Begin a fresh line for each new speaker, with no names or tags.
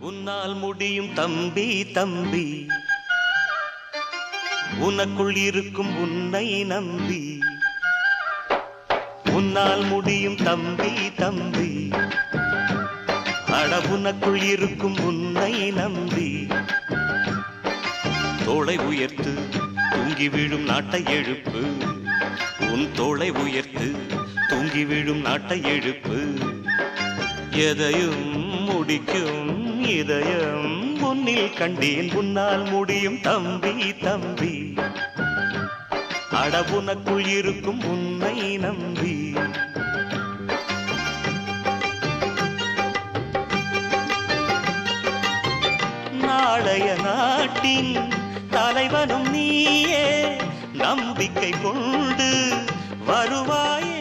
உன்னால் முடியும் தம்பி தம்பி, உனக்குள் இருக்கும் உன்னை நம்பி. உன்னால் முடியும் தம்பி தம்பி, அட உனக்குள் இருக்கும் உன்னை நம்பி. தோளை உயர்த்து தூங்கி விழும் நாட்டை எழுப்பு, உன் தோளை உயர்த்து தூங்கி விழும் நாட்டை எழுப்பு. எதையும் முடிக்கும் இதயம் உன்னில் கண்டேன், உன்னால் முடியும் தம்பி தம்பி, அட உனக்குள் இருக்கும் உன்னை நம்பி. நாளைய நாட்டின் தலைவனும் நீயே, நம்பிக்கை கொண்டு வருவாயே.